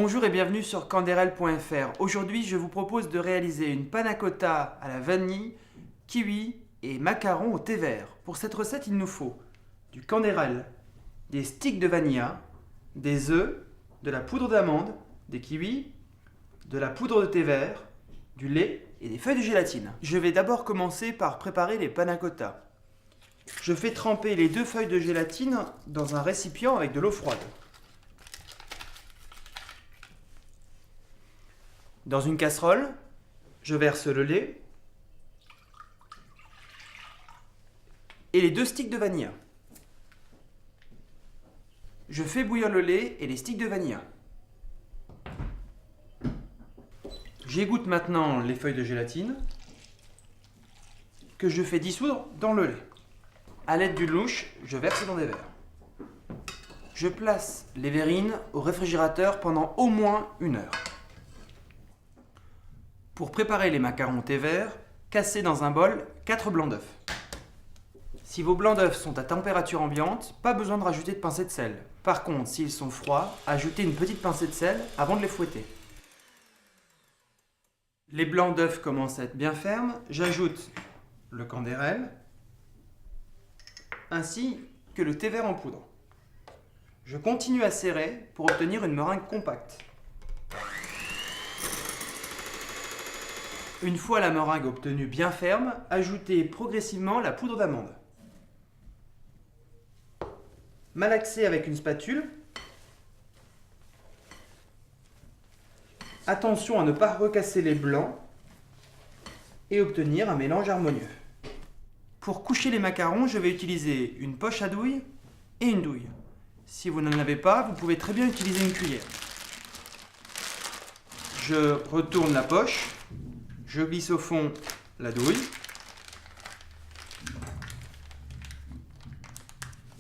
Bonjour et bienvenue sur canderel.fr. Aujourd'hui, je vous propose de réaliser une panna cotta à la vanille, kiwi et macarons au thé vert. Pour cette recette, il nous faut du canderel, des sticks de vanilla, des œufs, de la poudre d'amande, des kiwis, de la poudre de thé vert, du lait et des feuilles de gélatine. Je vais d'abord commencer par préparer les panna cotta. Je fais tremper les 2 feuilles de gélatine dans un récipient avec de l'eau froide. Dans une casserole, je verse le lait et les 2 sticks de vanilla. Je fais bouillir le lait et les sticks de vanilla. J'égoutte maintenant les feuilles de gélatine que je fais dissoudre dans le lait. À l'aide d'une louche, je verse dans des verres. Je place les verrines au réfrigérateur pendant au moins 1 heure. Pour préparer les macarons au thé vert, cassez dans un bol 4 blancs d'œufs. Si vos blancs d'œufs sont à température ambiante, pas besoin de rajouter de pincée de sel. Par contre, s'ils sont froids, ajoutez une petite pincée de sel avant de les fouetter. Les blancs d'œufs commencent à être bien fermes, j'ajoute le canderel ainsi que le thé vert en poudre. Je continue à serrer pour obtenir une meringue compacte. Une fois la meringue obtenue bien ferme, ajoutez progressivement la poudre d'amande. Malaxez avec une spatule. Attention à ne pas recasser les blancs et obtenir un mélange harmonieux. Pour coucher les macarons, je vais utiliser une poche à douille et une douille. Si vous n'en avez pas, vous pouvez très bien utiliser une cuillère. Je retourne la poche. Je glisse au fond la douille.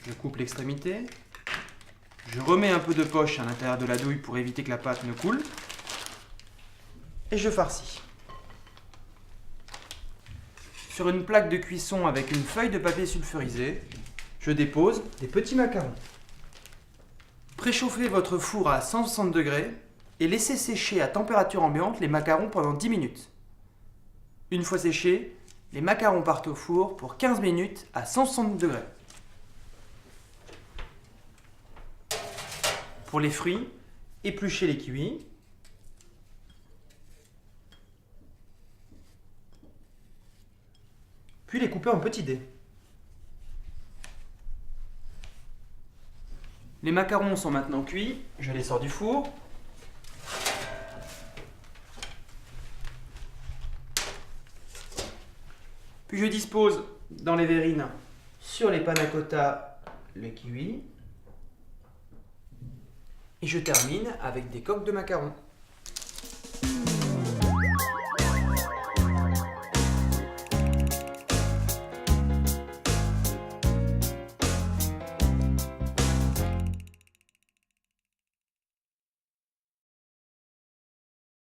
Je coupe l'extrémité. Je remets un peu de poche à l'intérieur de la douille pour éviter que la pâte ne coule. Et je farcis. Sur une plaque de cuisson avec une feuille de papier sulfurisé, je dépose des petits macarons. Préchauffez votre four à 160 degrés et laissez sécher à température ambiante les macarons pendant 10 minutes. Une fois séchés, les macarons partent au four pour 15 minutes à 160 degrés. Pour les fruits, épluchez les kiwis. Puis les coupez en petits dés. Les macarons sont maintenant cuits, je les sors du four. Puis je dispose dans les verrines sur les panna cotta les kiwis. Et je termine avec des coques de macarons.